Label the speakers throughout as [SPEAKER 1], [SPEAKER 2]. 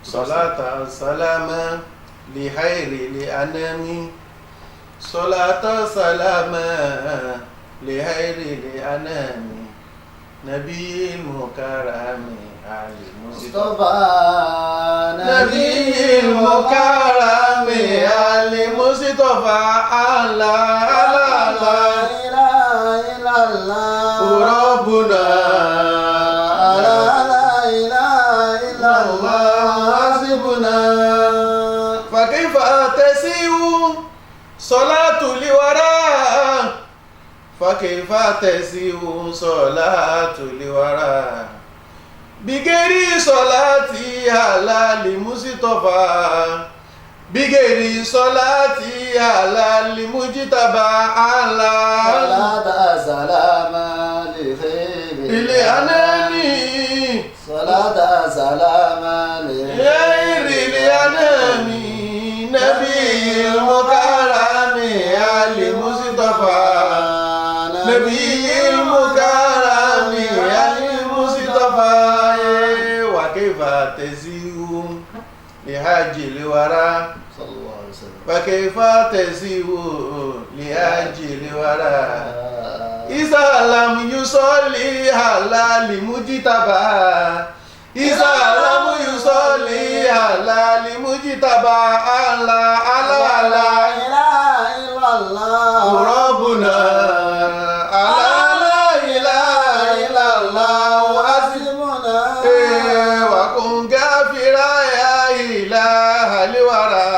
[SPEAKER 1] صلاة سلاما لخير الأنام صلاة سلاما لخير الأنام نبي المكرم علي
[SPEAKER 2] مصطفى
[SPEAKER 1] نبي المكرم علي مصطفى الله
[SPEAKER 2] لا
[SPEAKER 1] الله
[SPEAKER 2] إله إلا الله
[SPEAKER 1] ربنا
[SPEAKER 2] لا إله إلا الله
[SPEAKER 1] حسبنا فكيف تسيء صلاة الورى فكيف تسيء صلاة الورى بغير صلاة على المصطفى بغير صلاة على المجتبى على
[SPEAKER 2] صلاة سلام لخير
[SPEAKER 1] الأنام
[SPEAKER 2] صلاة سلام
[SPEAKER 1] غير الأنام نبي المكرم علي مصطفى نبي المكرم علي مصطفى وكيف تزيو لحج الورى
[SPEAKER 2] صلى الله عليه وسلم
[SPEAKER 1] وكيف تزيو لحج الورى إذا لم يصلي على المجتبى إذا لم يصلي على المجتبى على على
[SPEAKER 2] لا
[SPEAKER 1] على
[SPEAKER 2] إله إلا الله
[SPEAKER 1] ربنا على لا إله إلا الله
[SPEAKER 2] حسبنا
[SPEAKER 1] وكن غافرا يا إله الورى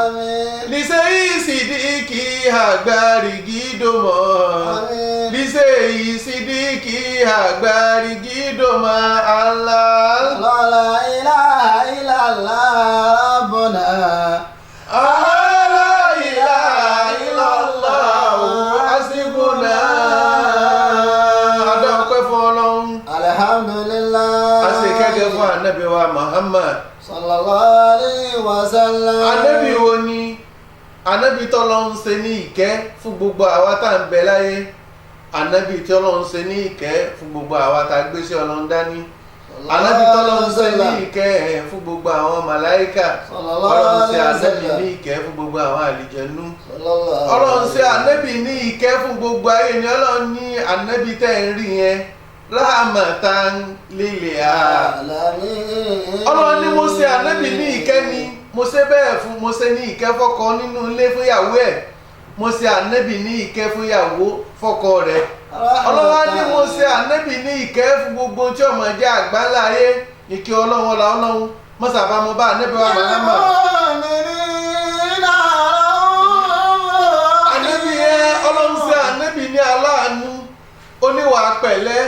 [SPEAKER 2] آمين
[SPEAKER 1] لسي صديقي أغباري دوما
[SPEAKER 2] آمين
[SPEAKER 1] لسي صديقي أغباري دوما الله
[SPEAKER 2] لا إله إلا الله ربنا
[SPEAKER 1] لا إله إلا الله حسبنا adọ́pẹ́ fún Ọlọ́run
[SPEAKER 2] الحمد لله
[SPEAKER 1] a sì kẹ́kẹ́ fún ànábì wa Muhammad
[SPEAKER 2] صلى الله عليه وسلم
[SPEAKER 1] ànábì wo ni ànábì tọ́lọ́run ṣe ní ìkẹ́ fún gbogbo àwa tá à ń bẹ láyé ànábì tọ́lọ́run ṣe ní ìkẹ́ fún gbogbo àwa tá a gbé sí Ọlọ́run dání ànábì tọ́lọ́run ṣe ní ìkẹ́ fún gbogbo àwọn màláíkà Ọlọ́run ṣe ànábì ní ìkẹ́ fún gbogbo àwọn àlìjẹnú Ọlọ́run ṣe ànábì ní ìkẹ́ fún gbogbo ayé ni Ọlọ́run ní ànábì tẹ́ ń rí yẹn rahmatan lil alamin Ọlọ́run ní mo ṣe ànábì ní ìkẹ́ ni mo ṣe bẹ́ẹ̀ fún mo ṣe ní ìkẹ́ fọ́kọ nínú ilé fún ìyàwó ẹ̀ mo ṣe ànábì ní ìkẹ́ fún ìyàwó fọ́kọ rẹ̀ Ọlọ́run ní mo ṣe ànábì ní ìkẹ́ fún gbogbo tí ọmọ jẹ́ àgbáńlá ayé ìkẹ́ Ọlọ́run ọlá Ọlọ́run mọ́sàbá mo bá ànábì wa Muhammad ànábì yẹn Ọlọ́run ṣe ànábì ní aláàánú oníwà pẹ̀lẹ́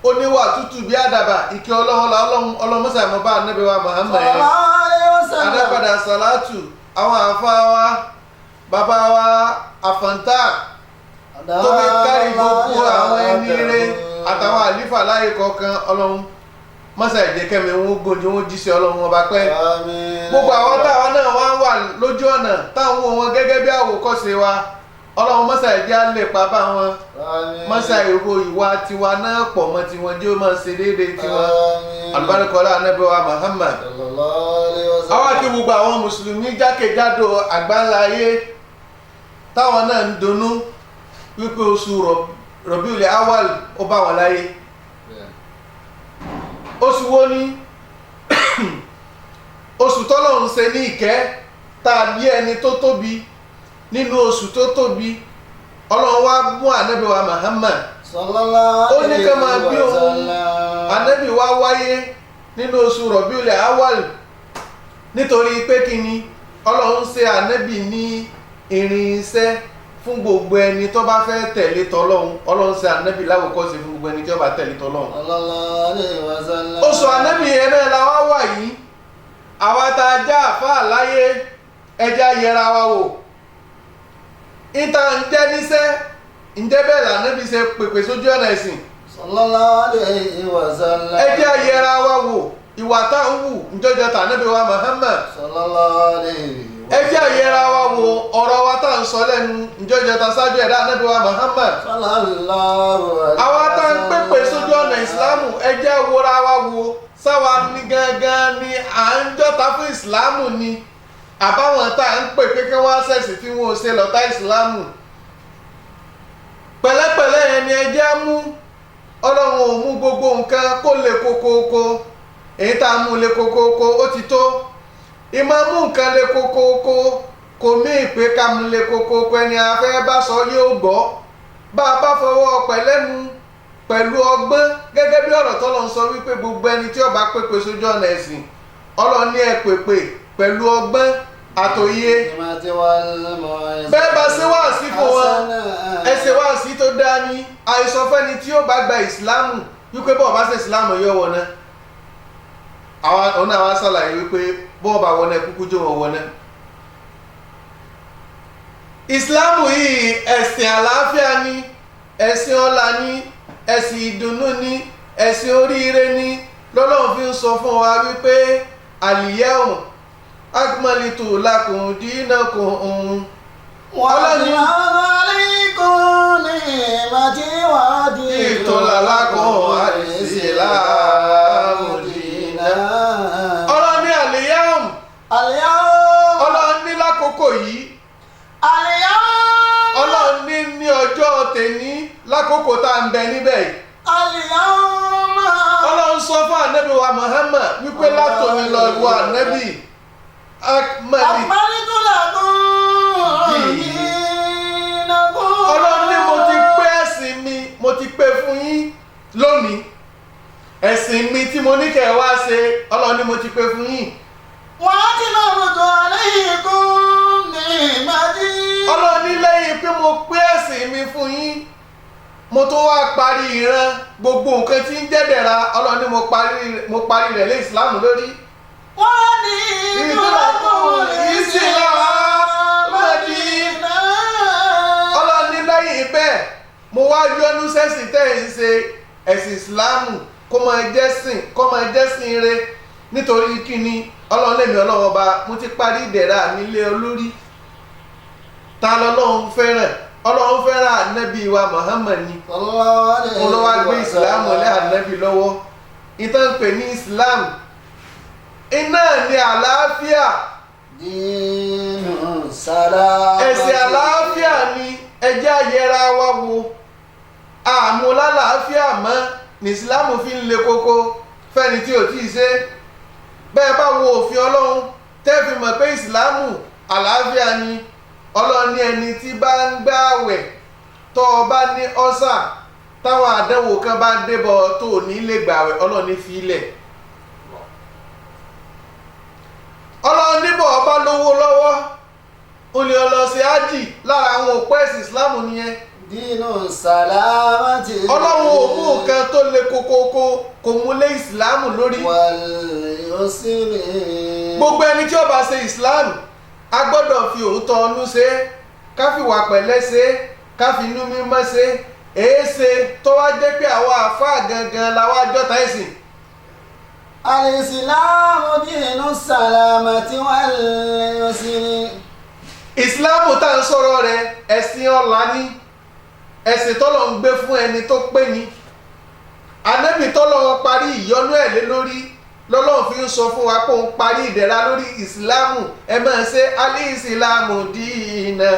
[SPEAKER 1] oníwà tútù bí àdàbà ìkẹ́ Ọlọ́run ọlá Ọlọ́run mọ́sàbá mo bá ànábì wa Muhammad yẹn adápadà sàlátù àwọn àfáà wa bàbá wa àfọ̀ntà tó fi kárí gbogbo àwọn ẹni rere àtàwọn àlífà láyé kọ̀ọ̀kan Ọlọ́run mọ́sà ìjẹ́kẹ́mi wọn gbòǹjẹ wọn jíṣẹ́ Ọlọ́run ọba pẹ́ gbogbo àwọn táwọn náà wá wà lójú ọ̀nà táwọn wọn gẹ́gẹ́ bí àwòkọ́ṣe wa Ọlọ́run mọ́sà ìjẹ́ á lè pa bá wọn mọ́sà ìró ìwà tiwa náà pọ̀ mọ́ tiwọn jẹ́ ó máa ṣe déédéé tiwọn alùbáríkọ́lá anábẹ́ wa Muhammad àwọn àti gbogbo àwọn mùsùlùmí jákèjádò àgbáńlá ayé táwọn náà ń dunnú wípé oṣù Rabiul Awwal ó bá wọn láyé oṣù wo ni oṣù tọ́lọ́run ṣe ní ìkẹ́ tàbí ẹni tó tóbi nínú oṣù tó tóbi Ọlọ́run wá mú ànábì wa Muhammad ó ní ká máa bí òun ànábì wa wáyé nínú oṣù Rabiul Awwal nítorí pé kí ni Ọlọ́run ṣe ànábì ní irinṣẹ́ fún gbogbo ẹni tó bá fẹ́ tẹ̀lé tọlọ́hun Ọlọ́run ṣe ànábì láwòkọ́ṣe fún gbogbo ẹni tó bá tẹ̀lé tọlọ́hun. oṣù ànábì yẹn náà la wá wà yìí àwa tá a já àfáà láyé ẹja yẹra wa wò ìta ń jẹ́ níṣẹ́ ǹjẹ́ bẹ́ẹ̀ lànábì ṣe pèpè sójú ọ̀nà ẹ̀sìn. ẹja yẹra wa wò ìwà tá à ń wù ǹjọ́jọ́ tànábì wa Muhammad. ẹ jẹ́ àyẹ̀ra wa wo ọ̀rọ̀ wa tá à ń sọ lẹ́nu ǹjọ́jọ́ ta ṣáájú ẹ̀dá ànábì wa Muhammad. àwa tá à ń pèpè sójú ọ̀nà ìsìlámù ẹ jẹ́ wòra wa wo sáwa ní gangan ni à ń jọ́ta fún ìsìláàmù ni àbáwọn tá à ń pè pé kí wọ́n á ṣẹ̀sìn tí wọ́n ò ṣe lọ́tà ìsìláàmù pẹ̀lẹ́pẹ̀lẹ́ yẹn ni ẹjẹ́ mú ọlọ́run ò mú gbogbo nǹkan kó lè kókóókó èyí tá a mú lè kókóókó ó ti tó ìmọ̀ mú nǹkan lè kókóókó kò mí ìpè ká mú lè kókóókó ẹni afẹ́ bá sọ yóò gbọ́ bá a bá fọwọ́ pẹ̀lẹ́nu pẹ̀lú ọgbọ́n gẹ́gẹ́ bí ọ̀rọ̀ tọ́lọ́ ń sọ wípé gbogbo ẹni tí ó bá pèpè sójú ọ̀nà ẹ̀sìn ọlọ́ni ẹ̀ pèpè pẹ̀lú ọgbọ́n àtòyé bẹ́ẹ̀ bá ṣe wáàsí fún wọn ẹ ṣe wáàsí tó dáa ní àìsàn fẹ́ni tí ó bá gba ìsìláàmù wípé bọ́ọ̀ bá ṣe ìsìláàmù yóò wọ̀ náà àwọn náà wá ṣàlàyé wípé bọ́ọ̀ bá wọ̀ náà kúkú jó wọn wọ̀ náà. ìsìláàmù yìí ẹ̀sìn àlàáfíà ni ẹ̀sìn ọlá ni ẹ̀sìn ìdùnnú ni ẹ̀sìn oríire ni lọ́lọ́run fi ń sọ fún wa wípé al-yawma akmaltu lakum dinakum
[SPEAKER 2] وأتممت عليكم نعمتي ورضيت
[SPEAKER 1] لكم الإسلام دينا. ọlọ́ni al-yawm ọlọ́ni lákòókò yìí ọlọ́ni ní ọjọ́ tèní lákòókò tá à ń bẹ níbẹ̀ yìí. ọlọ́run sọ fún ànábì wa Muhammad wípé látòní lọ ìwọ ànábì
[SPEAKER 2] akmaltu lakum dinakum.
[SPEAKER 1] ọlọ́run ní mo ti pé ẹ̀sìn mi mo ti pé fún yín lónìí ẹ̀sìn mi tí mo ní kẹ́ ẹ wá ṣe ọlọ́run ní mo ti pé fún yín.
[SPEAKER 2] وأتممت عليكم نعمتي.
[SPEAKER 1] ọlọ́run ní lẹ́yìn pé mo pé ẹ̀sìn mi fún yín mo tún wá parí ìran gbogbo nǹkan tí ń jẹ́dẹ̀ra ọlọ́run ní mo parí rẹ̀ lé ìsìláàmù lórí.
[SPEAKER 2] wọ́n ní ìdúrókùn ìsìláàmù dínà.
[SPEAKER 1] ọlọ́run ní lẹ́yìn bẹ́ẹ̀ mo wá yọ́nú sẹ́sìn tẹ́ ẹ̀ ń ṣe ẹ̀sìn ìsìláàmù kó máa jẹ́sìn re nítorí kíni ọlọ́run lèmi ọlọ́run ọba mo ti parí ìdẹ̀ra mi lé olórí. ta lọ́lọ́run fẹ́ràn ọlọ́run fẹ́ràn ànábì wa Muhammad ni mo lọ wá gbé ìsìláàmù lé ànábì lọ́wọ́ ìtàn pè ní ìsìláàmù iná ní àlàáfíà
[SPEAKER 2] dínú sàlámà.
[SPEAKER 1] ẹ̀sìn àlàáfíà ni ẹjẹ́ àyẹ̀ra wa wo àmúlálàáfíà mọ́ ní ìsìláàmù fi ń le koko fẹ́ni tí ò tíì ṣe bẹ́ẹ̀ bá wo òfin ọlọ́run tẹ́ fi mọ̀ pé ìsìláàmù àlàáfíà ni ọlọ́ni ẹni tí bá ń gbààwẹ̀ tó o bá ní ọ́sà táwọn àdánwò kan bá débọ̀ tó o ní lè gbààwẹ̀ ọlọ́ni fi ilẹ̀ ọlọ́ni bọ̀ ọba lówó lọ́wọ́ o lè lọ sí ájì lára àwọn òpó ẹ̀sìn ìsìláàmù nìyẹn
[SPEAKER 2] dínú sàlámà ti.
[SPEAKER 1] ọlọ́run ò mú nǹkan tó le kókókó kò mú lé ìsìláàmù lórí
[SPEAKER 2] wal-yusri.
[SPEAKER 1] gbogbo ẹni tí ó bá ṣe ìsìláàmù a gbọ́dọ̀ fi òótọ́ ọnú ṣe ká fi wà pẹ̀lẹ́ ṣe ká fi inú mímọ́ ṣe èéṣe tó wá jẹ́ pé àwọn àáfàá gangan làwọn àjọta ẹ̀sìn.
[SPEAKER 2] al-islamu dínú sàlámà ti wal-yusri.
[SPEAKER 1] ìsìláàmù tá à ń sọ̀rọ̀ rẹ̀ ẹ̀sìn ọ̀la ni ẹ̀sìn tọ́lọ̀ ń gbé fún ẹni tó pé ni ànábì tọ́lọ̀ parí ìyọ́nú ẹ̀ lé lórí lọ́lọ́run fi ń sọ fún wa pé òun parí ìdẹ̀ra lórí ìsìláàmù ẹ máa ṣe alíìsìláàmù dínà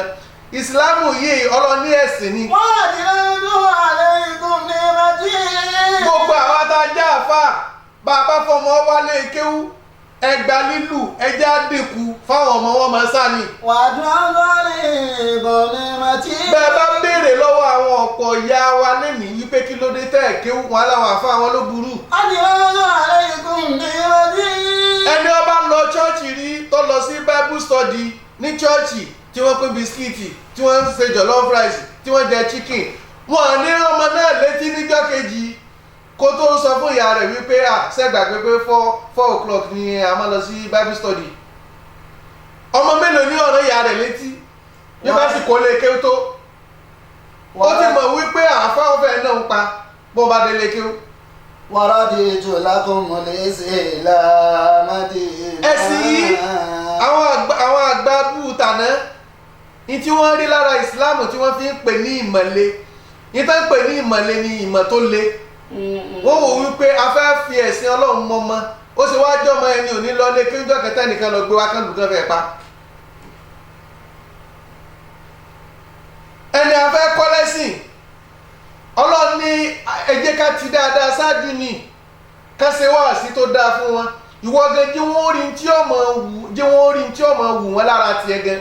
[SPEAKER 1] ìsìláàmù yìí ọlọ́ní ẹ̀sìn ni.
[SPEAKER 2] wọ́n ti lọ́dún alaykum ni'mati.
[SPEAKER 1] gbogbo àwọn adájá àfà bàbá fọmọ wálé kéwú ẹgbà lílù ẹjá dínkù fáwọn ọmọ wọn máa sáni.
[SPEAKER 2] wàdùn alaykum ni'mati.
[SPEAKER 1] bẹ́ẹ̀ bá béèrè lọ́wọ́ àwọn ọ̀pọ̀ ìyá wa lẹ́nìí wípé kí ló dé tẹ́ ẹ̀ kéwú wọn aláwọ̀ àfà wọn ló burú.
[SPEAKER 2] wọ́n ti lọ́dún alaykum ni'mati.
[SPEAKER 1] ẹni ó bá lọ chọ́ọ̀chì rí tó lọ sí bible study ní chọ́ọ̀chì tí wọ́n pín bisikíìtì tí wọ́n ń ṣe jollof rice tí wọ́n jẹ chicken wọn ní ọmọ náà létí níjọ́ kejì kó tó sọ fún ìyá rẹ̀ wípé ṣẹ́gbàgbé pé 4 o'clock ni a máa lọ sí bible study ọmọ mélòó ní ọ̀rọ̀ ìyá rẹ̀ létí nígbà tí kò lè kéwú tó ó ti mọ̀ wípé àáfàá ọ̀fẹ́ náà ń pa bó bá délé kéwú.
[SPEAKER 2] waraditu lakumul islama dina.
[SPEAKER 1] ẹ̀sìn yìí àwọn àgbà bú tàná ní tí wọ́n rí lára ìsìláàmù tí wọ́n fi ń pè ní ìmọ̀le ní tó ń pè ní ìmọ̀le ni ìmọ̀ tó le wọ́n wò wípé a fẹ́ fi ẹ̀sìn ọlọ́run mọ́mọ́ ó sì wá jọmọ ẹni ò ní lọlé kí ń jọ kẹtẹ nìkan lọ gbé wá kán lùkán fẹ́ pa. ẹni a fẹ́ kọ́ lẹ́sìn Ọlọ́run ní ẹ jẹ́ ká ti dáadáa ṣáájú ni ká ṣe wáàsí tó dáa fún wọn ìwọ gan jí wọ́n rí tí ọmọ wù wọ́n lára tiẹ̀ gan.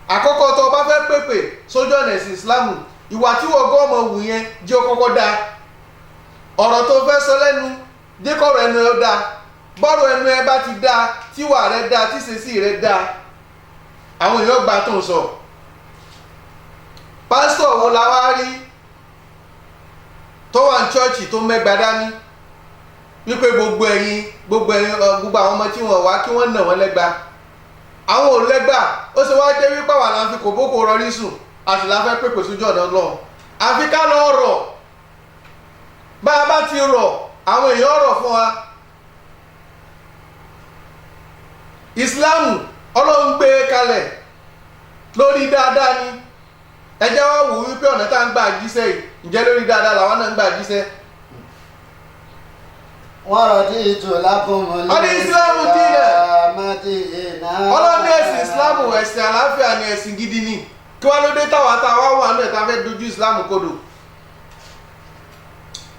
[SPEAKER 1] àkọ́kọ́ tó o bá fẹ́ pèpè sójú ọ̀nà ẹ̀sìn Islam ìwà tí wọ́n gọ́ ọmọ wù yẹn jẹ́ kọ́kọ́ dáa ọ̀rọ̀ tó fẹ́ sọ lẹ́nu jẹ́ kọ́rọ̀ ẹnu ẹ dáa bọ́rọ̀ ẹnu ẹ bá ti dáa tíwà rẹ dáa tíṣesí rẹ dáa àwọn èèyàn gbà tó ń sọ. pásítọ̀ wo la wá rí tó wà ní chọ́ọ̀chì tó mẹ́gbà dání wípé gbogbo àwọn ọmọ tí wọ́n wá kí wọ́n nà wọ́n lẹ́gba àwọn ò lẹ́gbà ó sì wá jẹ́ wípé àwọn àfi kò bókò rọrí sùn àti la fẹ́ pèpè sójú ọ̀nà Ọlọ́run àfi ká lọ rọ̀ bá a bá ti rọ̀ àwọn èèyàn rọ̀ fún wa. Ìsìláàmù Ọlọ́run gbé kalẹ̀ lórí dáadáa ni ẹ jẹ́ wá wò wípé ọ̀nà tá à ń gbà jíṣẹ́ yìí ǹjẹ́ lórí dáadáa làwọn náà ń gbà jíṣẹ́.
[SPEAKER 2] ورضيت لكم
[SPEAKER 1] الإسلام دينا.
[SPEAKER 2] مدينا.
[SPEAKER 1] Ọlọ́run ní ẹ̀sìn Ìsìláàmù ẹ̀sìn àlàáfíà ni ẹ̀sìn gidi ni kí wá ló dé táwa wà ní ẹ̀ta fẹ́ dojú Ìsìláàmù kodò.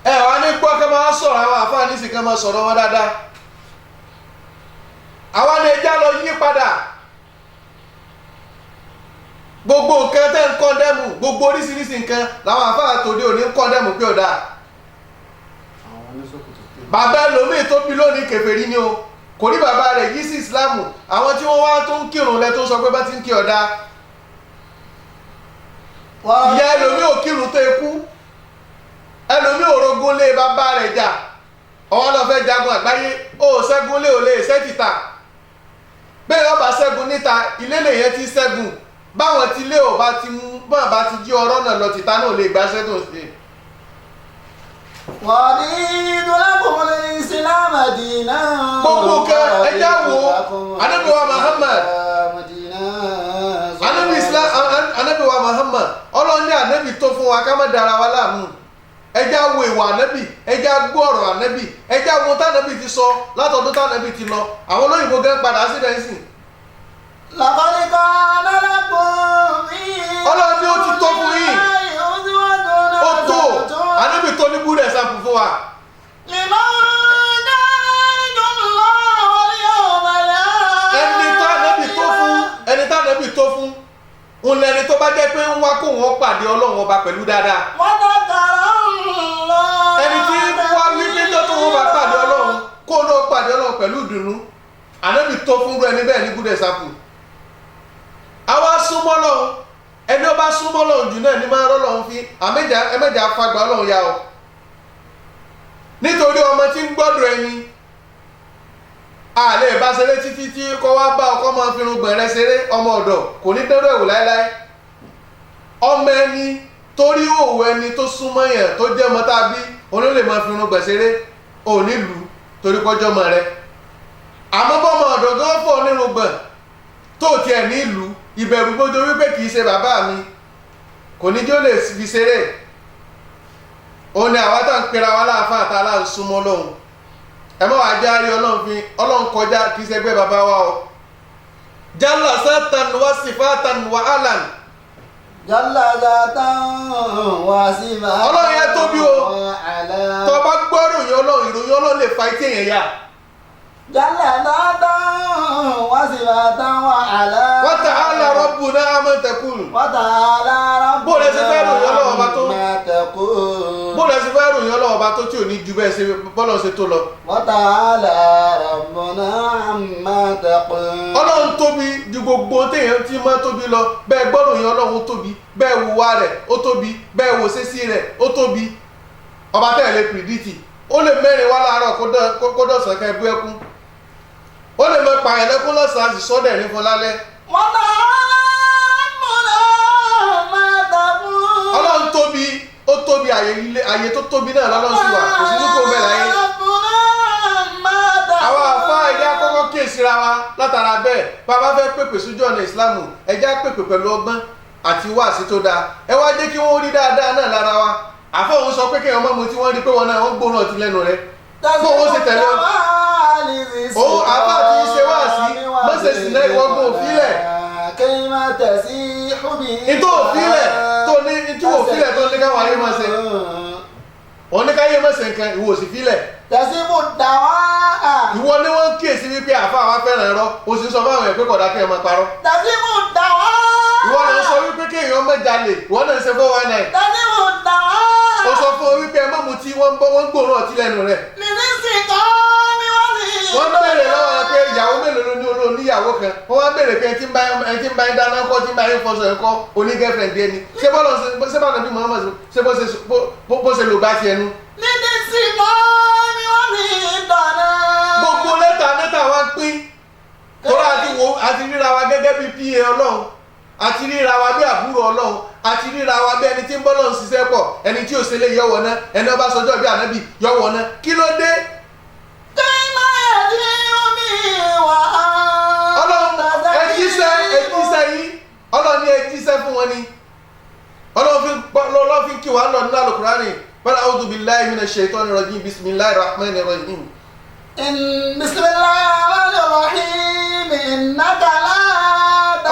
[SPEAKER 1] ẹ wá ní gbọ́ kí wọ́n máa sọ̀rọ̀ àwọn àfáàní sì kí wọ́n máa sọ̀rọ̀ wọn dáadáa. àwa ni ẹja lọ yí padà gbogbo nǹkan tẹ́ ń kọ́ndẹ́mù gbogbo oríṣiríṣi nǹkan làwọn àfáà tòde òní ń kọ́ndẹ́mù pé ọ̀dà. bàbá ẹlòmíì tó bí lónìí kèfèrí ni o kò rí bàbá rẹ̀ yí sí Ìsìláàmù àwọn tí wọ́n wá tó ń kírun lẹ tó ń sọ pé bá ti ń kí ọ̀dà. ìyá ẹlòmíì ò kírun tó ekú ẹlòmíì ò rogún lé bàbá rẹ̀ jà ọwọ́ lọ fẹ́ jagun àgbáyé ó ṣẹ́gun lé ò lè ṣẹ́ tìta bẹ́ẹ̀ ọba ṣẹ́gun níta ilé lèyẹn ti ṣẹ́gun báwọn ti lé ò bá ti mú bọ́n bá ti jí ọ̀rọ̀ náà lọ tìta náà lè gbá ṣẹ́gun sí i.
[SPEAKER 2] ورضيت لكم الإسلام دينا.
[SPEAKER 1] gbogbo nǹkan ẹja wo Ànábì wa Muhammad Ànábì wa Muhammad Ọlọ́run ní Ànábì tó fún wa ká má dara wa láàmú ẹja wo ìwà Ànábì ẹja gbọ́ ọ̀rọ̀ Ànábì ẹja wo tànábì ti sọ látọ̀dún tànábì ti lọ àwọn olóyìnbó gẹ́ padà sí dẹ́sìn.
[SPEAKER 2] لقد كان لكم في
[SPEAKER 1] Ọlọ́run ní ó ti tó fún yín ó tó Ànábì tó ní búrẹ́ sàpù fún wa. ẹni tànábì tó fún òun lẹni tó bá jẹ́ pé ń wá kó wọn pàdé Ọlọ́run ọba pẹ̀lú dáadáa. ẹni tí wá wípé tó wọn bá pàdé Ọlọ́run kó ló pàdé Ọlọ́run pẹ̀lú ìdùnnú Ànábì tó fún ẹni bẹ́ẹ̀ ní búrẹ́ sàpù. àwa súnmọ́ Ọlọ́run ẹni ó bá súnmọ́ Ọlọ́run jù náà ní máa rọ́ Ọlọ́run fi ẹ̀mẹ́jà fagbá Ọlọ́run ya ọ nítorí ọmọ tí ń gbọ́dọ̀ ẹni a lè bá ṣeré títí tí kọ́ wá bá ọkọ́ máa fi irun gbọ̀nrẹ́ ṣeré ọmọ ọ̀dọ̀ kò ní dẹ́rù ẹ̀wò láéláé ọmọ ẹni torí òwò ẹni tó súnmọ́ yẹn tó jẹ́ ọmọ tá a bí olólè máa fi irun gbọ̀n ṣeré ò nílùú torí kọjọ́ ọmọ rẹ àmọ́ bọ́mọ ọ̀dọ̀ gan fọ́ nírun gbọ̀n tó tiẹ̀ nílùú ìbẹ̀rù gbójú wípé kì í ṣe bàbá mi kò ní jó lè fi ṣeré òun ni àwa tá ń pera wa láàfáà tá a láà ń súnmọ́ lọ́hùn ẹ mọ́ wàá járe Ọlọ́run kọjá kì í ṣẹgbẹ́ bàbá wa o jalla satan wa sifatan wa alan
[SPEAKER 2] jalla zatan wa sifatan
[SPEAKER 1] Ọlọ́run yẹn tóbi o tó bá gbọ́ ìròyìn Ọlọ́run lè fa etí èèyàn yá.
[SPEAKER 2] jalla zatan wa sifatan wa alan
[SPEAKER 1] wa ta'ala rabbuna amma taqul
[SPEAKER 2] wa ta'ala rabbuna
[SPEAKER 1] bó lẹ ṣe fẹ́ ròyìn Ọlọ́run ọba tó
[SPEAKER 2] amma taqul
[SPEAKER 1] bó lẹ ṣe fẹ́ ròyìn Ọlọ́run ọba tó tí ò ní ju bẹ́ẹ̀ ṣe bọ́lọ̀ ṣe tó lọ.
[SPEAKER 2] wa ta'ala rabbuna amma taqul.
[SPEAKER 1] Ọlọ́run tóbi ju gbogbo téèyàn tí máa tóbi lọ bẹ́ẹ̀ gbọ́ ròyìn Ọlọ́run tóbi bẹ́ẹ̀ wùwà rẹ̀ ó tóbi bẹ́ẹ̀ wò ṣesí rẹ̀ ó tóbi ọba tẹ̀ lè pìrìdìtì ó lè mẹ́rin wá láàárọ̀ kó dọ̀sán ká ẹbú ẹkún ó lè mọ pààyàn lẹ́kún lọ́sàn-án àti sọ́dẹ̀ ní fún lálẹ́.
[SPEAKER 2] wọ́n bá múlò máa dàbò.
[SPEAKER 1] Ọlọ́run tóbi ó tóbi àyè tó tóbi náà lọ́lọ́run sí wa kò sí ní kó bẹ́ẹ̀ láyé. àwọn àfáà ẹja kọ́kọ́ kíyèsíra wa látara bẹ́ẹ̀ bàbá fẹ́ pèpè sójú ọ̀nà ìsìlámù ẹja pèpè pẹ̀lú ọgbọ́n àti wáàsí tó dáa ẹ wá jẹ́ kí wọ́n rí dáadáa náà lára wa àfọ̀ òun sọ pé kéèyàn mọ́ mu tí wọ́n rí pé wọn náà wọ́n gbóná ọtí lẹ́nu rẹ̀ fún òun ṣe tẹ̀lé òun àbá ti ṣe wá sí mọ́sẹ̀sì náà ìwọ́gbọ̀n òfilẹ̀ ìtò òfilẹ̀ tó ní ìtò òfilẹ̀ tó ní káwọn ayé máa ṣe òun ní káyé máa ṣe nǹkan ìwò òsì filẹ̀
[SPEAKER 2] tẹ̀síbù dàwà.
[SPEAKER 1] ìwọ ni wọ́n kíyèsí wípé àfa àwọn afẹ́ràn ẹ̀rọ o sì sọ fáwọn ẹ̀ pé kọ̀dá kẹ́ ẹ máa parọ́
[SPEAKER 2] tẹ̀síbù dàwà.
[SPEAKER 1] ìwọ náà sọ wípé kéèyàn má jalè ìwọ náà ṣe 419
[SPEAKER 2] tẹ̀síbù dàwà.
[SPEAKER 1] ó sọ fún ọ wípé ẹ má mutí wọ́n gbòòrò ọtí lẹ́nu rẹ̀
[SPEAKER 2] nísinsìnyí kọ́ mi wọ́n sì.
[SPEAKER 1] wọ́n béèrè lọ́wọ́ rẹ̀ pé ìyàwó mélòó ló ní olóníyàwó kan wọ́n wá béèrè pé ẹtí ń bá ń dáná kọ́ tí ń bá ń fọṣọ ẹ̀kọ́ onígẹ́fẹ̀ndé ni ṣé bọ́lá bí Muhammad ṣé bó ṣe lò bá ti ẹnu.
[SPEAKER 2] nísinsìnyí kọ́ mi wọ́n sì dáná.
[SPEAKER 1] gbogbo lẹ́tà wá pín tọ́lá àti ríra wa gẹ́gẹ́ bí pa ọlọ́run àti ríra wa bí àbúrò ọlọ́run àti ríra wa bí ẹni tí ń bọ́ lọ́run ṣiṣẹ́ pọ̀ ẹni tí ò ṣe lè yọ̀wọ̀ náà ẹni ọba sọjọ́ bí ànábì yọ̀wọ̀ náà kí ló dé. ọlọ́run ẹ jíṣẹ́ yìí ọlọ́run ní ẹ jíṣẹ́ fún wọn ni ọlọ́run fi kí wà lọ nínú Al-Qur'ani qul a'udhu billahi minash shaitani rajim bismillahir rahmanir rahim.
[SPEAKER 2] bismillahir rahmanir rahim innaka la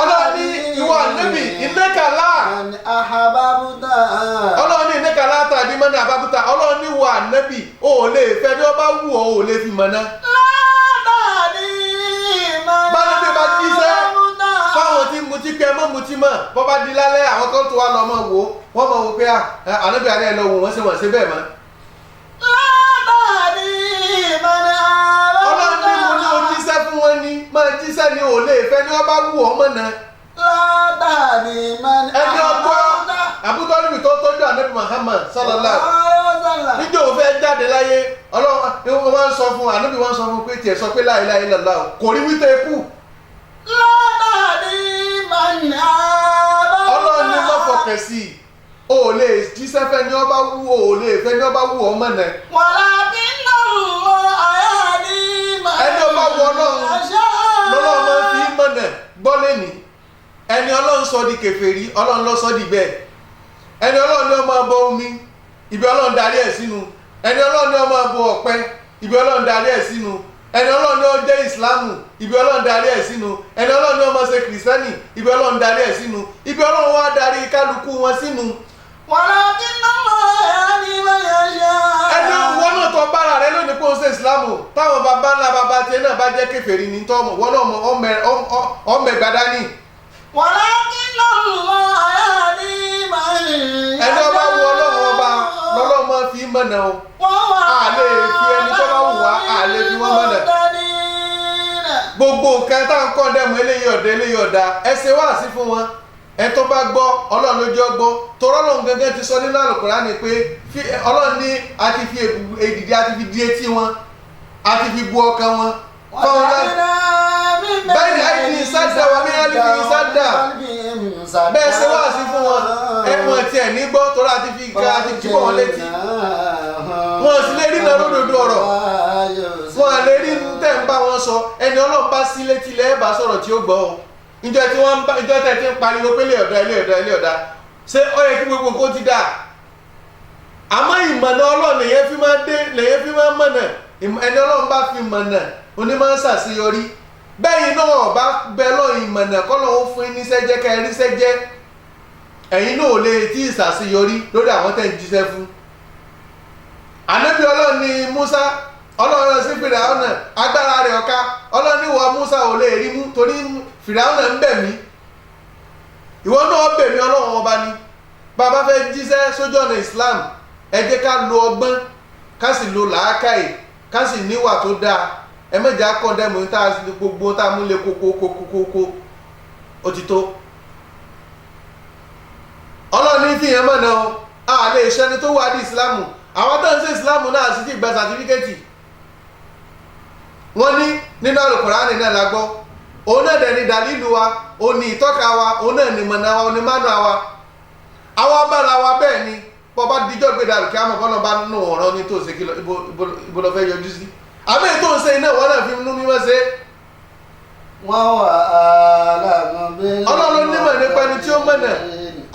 [SPEAKER 1] ọlọ́run ní ìwọ ànábì innaka la
[SPEAKER 2] ahababuta.
[SPEAKER 1] ọlọ́run ní innaka la tahdi man ahbabta ọlọ́run ní ìwọ ànábì o ò lè fẹ́ ní ọ bá wù ọ́ ò lè fi mọ̀ náà. báyọ̀ bá jíṣẹ́ fáwọn tí mutí kẹ́ mọ́ mutí mọ́ bọ́ bá di lálẹ́ àwọn kan tó wà lọ mọ́ wò wọ́n mọ̀ wò pé ànábì àná ẹ̀ lọ wò wọ́n ṣe wọ́n ṣe bẹ́ẹ̀ mọ́. ọlọ́run ní mo ní o jíṣẹ́ fún wọn ni máa jíṣẹ́ ni ò lè fẹ́ ní ọ bá wù ọ́ mọ́ náà. ẹni ọgbọ́ àbútọ́ níbi tó tọ́jú ànábì Muhammad sallallahu níjọ́ òun fẹ́ jáde láyé ọlọ́run wọ́n sọ fún ànábì wọ́n sọ fún pé tiẹ̀ sọ pé la ilaha illallah kò rí wípé kú. ọlọ́run ní má fọkàn sí i o ò lè jíṣẹ́ fẹ́ ní ọba wù o ò lè fẹ́ ní ọba wù ọmọ náà. ẹni ọba wù ọlọ́run lọ́lọ́run máa fi mọ̀nà gbọ́ lẹ́nìí ẹni ọlọ́run sọ di kèfèrí ọlọ́run ló sọ di bẹ́ẹ̀ ẹni ọlọ́run ní ọmọ ọbọ omi ibi ọlọ́run darí ẹ̀ sínú ẹni ọlọ́run ní ọmọ ọbọ ọ̀pẹ ibi ọlọ́run darí ẹ̀ sínú ẹni ọlọ́run ní ó jẹ́ ìsìlámù ibi ọlọ́run darí ẹ̀ sínú ẹni ọlọ́run ní ọmọ ṣe kìrìsìtẹ́nì ibi ọlọ́run darí ẹ̀ sínú ibi ọlọ́run wá darí kálukú wọn sínú. ẹni wọn náà tọ́ bára rẹ lónìí kó o ṣe ìsìlámù táwọn baba ńlá baba tiẹ̀ náà bá jẹ́ kèfèrí ní tọ́ wọn náà ọmọ ẹ̀gbádá ní. ẹni ọba wù ọlọ́run ọba lọ́lọ́run máa fi mọ̀nà o a lè fi ẹni tó bá wù wá a lè fi wọ́n mọ̀nà. gbogbo nǹkan tá à ń kọ́ dẹ́mu eléyìí ọ̀dà ẹ ṣe wáàsí fún wọn ẹ tó bá gbọ́ ọlọ́run ló jẹ́ gbọ́ torọ́ lọ́run gẹ́gẹ́ ti sọ nínú Al-Qur'ani pé ọlọ́run ní a ti fi èdìdí a ti fi di etí wọn a ti fi bu ọkàn wọn fáwọn náà bẹ́ẹ̀ ni àìní sádà wà mí àlìfì sádà bẹ́ẹ̀ ṣe wáàsí fún wọn ẹ̀wọ̀n tiẹ̀ ní gbọ́ torọ́ àti fi ká àti kíkọ́ wọn létí wọn sì lè rí náà lódodo ọ̀rọ̀ wọn lè rí tẹ̀ ń bá wọn sọ ẹni ọlọ́run bá sí létí lẹ́ẹ̀ bá sọ̀rọ̀ tí ó gbọ́ o ìjọ tẹ̀ ti ń pariwo pé ilé ọ̀dà ṣé ó yẹ kí gbogbo nǹkan ti dà àmọ́ ìmọ̀nà ọlọ́run lèyẹn fi máa mọ̀nà ẹni ọlọ́run bá fi mọ̀nà onímọ̀ ń ṣàṣeyọrí bẹ́yìn náà ọba bẹ lọ́yìn ìmọ̀nà kọ́lọ́hún fún níṣẹ́ jẹ́ ká ẹríṣẹ́ jẹ́ ẹ̀yin náà ò lè tí ì ṣàṣeyọrí lórí àwọn tẹ̀ ń jíṣẹ́ fún. ànábì ọlọ́run ní Musa ọlọ́run sí Fìràwọ̀nà agbára rẹ̀ ọ̀ka ọlọ́run ní ìwọ Musa ò lè rí mú torí Fìràwọ̀nà ń bẹ̀ mí ìwọ náà bẹ̀ mí ọlọ́run ọba ni bàbá fẹ́ jíṣẹ́ sójú ọ̀nà Islam ẹ jẹ́ ká lo ọgbọ́n ká sì lo làákàyè ká sì níwà tó dáa ẹ mẹ́jà kọ́ndẹ́mù tá a gbogbo tá a mú lé kókó ó ti tó ọlọ́run ní fìyẹn mọ̀nà a lè ṣẹni tó wà ní ìsìlámù àwọn tó ń ṣe ìsìlámù náà sì ti gba sàtífíkẹ́tì wọ́n ní nínú Al-Qur'ani náà la gbọ́ òun náà dẹ̀ ní dàlílù wa òun ní ìtọ́ka wa òun náà ní mọ̀nà wa òun ní mánà wa àwọn abára wa bẹ́ẹ̀ ni bọ́ bá dijọ́ gbé dàrú kí á mọ̀ bọ́nà bá nù ọ̀rọ̀ ní tó ṣe kí ibo lọ fẹ́ yọjú sí àmì ètò ìṣe iná wọn náà fi nú mímọ́ ṣe.
[SPEAKER 2] wọ́n wà á lámọ́bí.
[SPEAKER 1] ọlọ́run nímọ̀ nípa ẹni tí ó mọ̀nà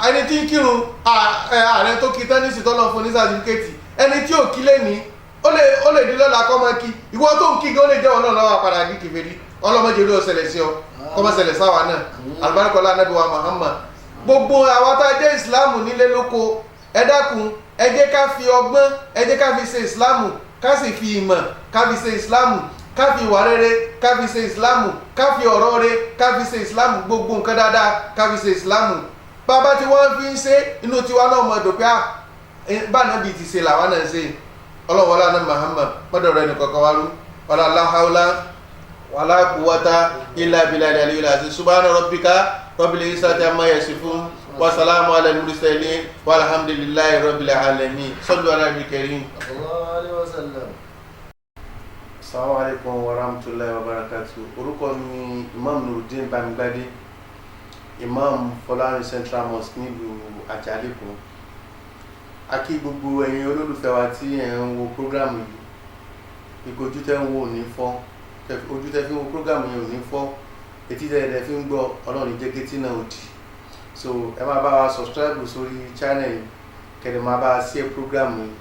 [SPEAKER 1] ẹni tí ń kírun ààrẹ tó kí tán ní ìsìtọ́lọ́ fún ní sàtífíkẹ́tì ẹni tí ò kí lẹ́ni ó lè di lọ́la kọ́ máa kí ìwọ tó ń kí gan ó lè jẹ́ ọlọ́run lọ́wọ́ padà di kèfèrí ọlọ́mọdé ló ṣẹlẹ̀ sí ọ kọ́ máa ṣẹlẹ̀ sáwa náà alibarikọ́lá Ànábì wa Muhammad gbogbo àwọn tá a jẹ́ ìsìláàmù nílé lóko ẹ dákun ẹ jẹ́ ká fi ọgbọ́n ẹ jẹ́ ká fi ṣe ìsìláàmù ká sì fi ìmọ̀ ká fi ṣe ìsìláàmù ká fi ìwà rere ká fi ṣe ìsìláàmù ká fi ọ̀rọ̀ rere ká fi ṣe ìsìláàmù gbogbo nǹkan dáadáa ká fi ṣe ìsìláàmù bàbá tí wọ́n fi ń ṣe inú tiwa náà mọ̀ dùn pé bá Ànábì ti ṣe làwọn náà ṣe ọlọ́wọ́ ọlá ní Muhammad mọ́dọ̀rọ̀ ẹni kọ̀ọ̀kan wá rú wàlá láhàúlá wàlá quwwata illa billahi al-aliyyil azim subhana rabbika rabbil izzati amma yasifun wa salamun ala al-mursalin walhamdulillahi rabbil alamin sallu ala nabiyyil karim. Assalamu alaikum wa rahmatullahi wa barakatuh. Orúkọ mi Imam Nurudeen Bamigbade, Imam Fọlárin Central Mosque nílùú Àjàlẹ́kọ̀ọ́. A kí gbogbo ẹ̀yin olólùfẹ́ wa tí ẹ̀ ń wo prógrámù yìí, ìkó ojú tẹ́ ń wo ò ní fọ́, ojú tẹ́ fi ń wo prógrámù yìí ò ní fọ́, etí tẹ́ fi ń gbọ́ Ọlọ́run jẹ́ kí etí náà ò dì. So ẹ máa bá wa subscribe sórí channel yìí, kẹ́lẹ́ máa bá wa share prógrámù yìí,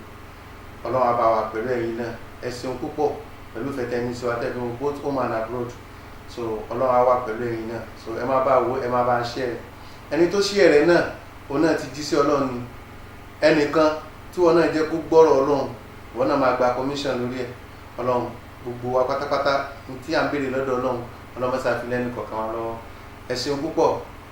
[SPEAKER 1] Ọlọ́run á bá wa pẹ̀lú ẹ̀yin náà. Ẹ ṣeun púpọ̀ pẹ̀lú ìfẹ́ tẹ́ ní sí wa tẹ́ fi wo both home and abroad. So Ọlọ́run á wà pẹ̀lú ẹ̀yin náà. So ẹ máa bá wo ẹ máa bá share. Ẹni tó share rẹ̀ náà òun náà ti jí sí Ọlọ́run ni. Ẹnìkan tí wọn náà jẹ́ kó gbọ́rọ̀ Ọlọ́run wọn náà máa gba commission lórí ẹ̀. Ọlọ́run gbogbo wa pátápátá tí à ń béèrè lọ́dọ̀ Ọlọ́run ọlọ́mọsá fi lẹ́nu kọ̀ọ̀kan wa lọ́wọ́. Ẹ ṣeun púpọ̀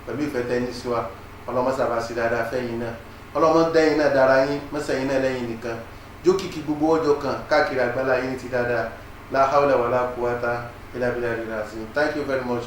[SPEAKER 1] pẹ̀lú ìfẹ́ tẹ́ ní sí wa ọlọ́mọsá bá sí dáadáa fẹ́yìn náà ọlọ́mọ dẹ́yìn náà dára yín mọ́sẹ̀yìn náà lẹ́yìn nìkan jókìkì gbogbo ọjọ́ kan káàkiri àgbálá yín ti dáadáa la hawla wala quwwata illa billahi al-azim. Thank you very much.